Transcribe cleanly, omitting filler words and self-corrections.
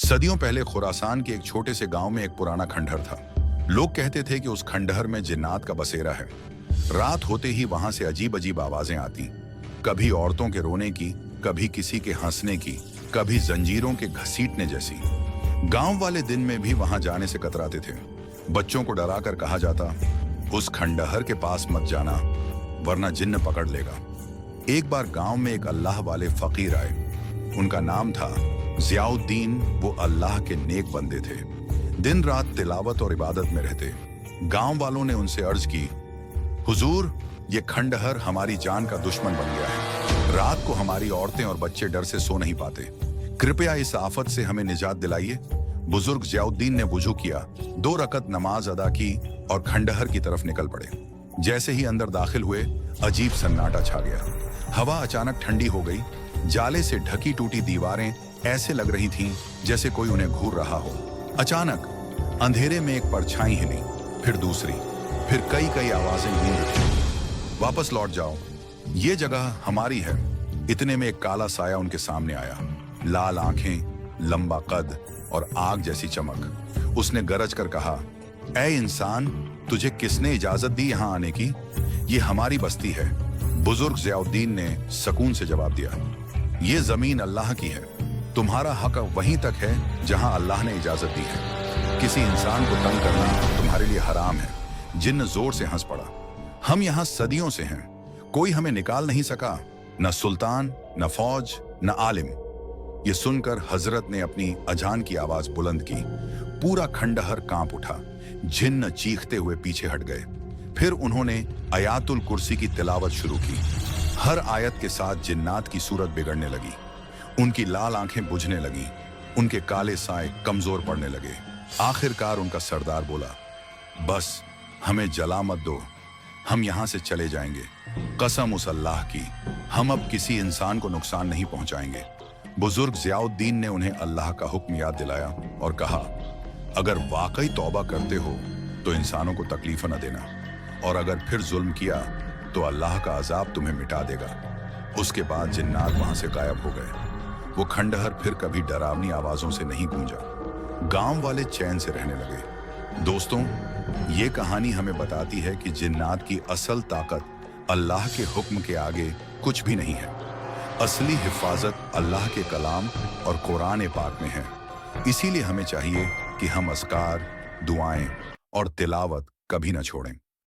सदियों पहले खुरासान के एक छोटे से गांव में एक पुराना खंडहर था। लोग कहते थे कि उस खंडहर में जिन्नात का बसेरा है। रात होते ही वहां से अजीब अजीब आवाजें आती, कभी औरतों के रोने की, कभी किसी के हंसने की, कभी जंजीरों के घसीटने जैसी। गांव वाले दिन में भी वहां जाने से कतराते थे। बच्चों को डराकर कहा जाता, उस खंडहर के पास मत जाना वरना जिन्न पकड़ लेगा। एक बार गांव में एक अल्लाह वाले फकीर आए। उनका नाम था ज़ियाउद्दीन। वो अल्लाह के नेक बंदे थे, दिन रात तिलावत और इबादत में रहते। गांव वालों ने उनसे अर्ज की, हुजूर, ये खंडहर हमारी जान का दुश्मन बन गया है। रात को हमारी औरतें और बच्चे डर से सो नहीं पाते। कृपया इस आफत से हमें निजात दिलाइए। बुजुर्ग ज़ियाउद्दीन ने वुजू किया, 2 रकत नमाज अदा की और खंडहर की तरफ निकल पड़े। जैसे ही अंदर दाखिल हुए, अजीब सन्नाटा छा गया। हवा अचानक ठंडी हो गई। जाले से ढकी टूटी दीवारें ऐसे लग रही थीं जैसे कोई उन्हें घूर रहा हो। अचानक अंधेरे में एक परछाई हिली, फिर दूसरी, फिर कई कई आवाजें गूंज उठी। वापस लौट जाओ, ये जगह हमारी है। इतने में एक काला साया उनके सामने आया, लाल आंखें, लंबा कद और आग जैसी चमक। उसने गरज कर कहा, ऐ इंसान, तुझे किसने इजाजत दी यहाँ आने की? ये हमारी बस्ती है। बुजुर्ग ज़ियाउद्दीन ने सुकून से जवाब दिया, ये जमीन अल्लाह की है। तुम्हारा हक वहीं तक है जहां अल्लाह ने इजाजत दी है। किसी इंसान को तंग करना तुम्हारे लिए हराम है। जिन्न जोर से हंस पड़ा, हम यहां सदियों से हैं, कोई हमें निकाल नहीं सका, न सुल्तान, न फौज, न आलिम। ये सुनकर हजरत ने अपनी अजान की आवाज बुलंद की। पूरा खंडहर कांप उठा। जिन्न चीखते हुए पीछे हट गए। फिर उन्होंने आयातुल कुर्सी की तिलावत शुरू की। हर आयत के साथ जिन्नात की सूरत बिगड़ने लगी। उनकी लाल आंखें बुझने लगी, उनके काले साए कमजोर पड़ने लगे। आखिरकार उनका सरदार बोला, बस हमें जला मत दो, हम यहां से चले जाएंगे। कसम उस अल्लाह की, हम अब किसी इंसान को नुकसान नहीं पहुंचाएंगे। बुजुर्ग ज़ियाउद्दीन ने उन्हें अल्लाह का हुक्म याद दिलाया और कहा, अगर वाकई तौबा करते हो तो इंसानों को तकलीफ न देना, और अगर फिर जुल्म किया तो अल्लाह का अजाब तुम्हें मिटा देगा। उसके बाद जिन्नात वहां से गायब हो गए। वो खंडहर फिर कभी डरावनी आवाजों से नहीं गूंजा। गांव वाले चैन से रहने लगे। दोस्तों, ये कहानी हमें बताती है कि जिन्नात की असल ताकत अल्लाह के हुक्म के आगे कुछ भी नहीं है। असली हिफाजत अल्लाह के कलाम और कुरान पाक में है। इसीलिए हमें चाहिए कि हम अस्कार, दुआएं और तिलावत कभी न छोड़ें।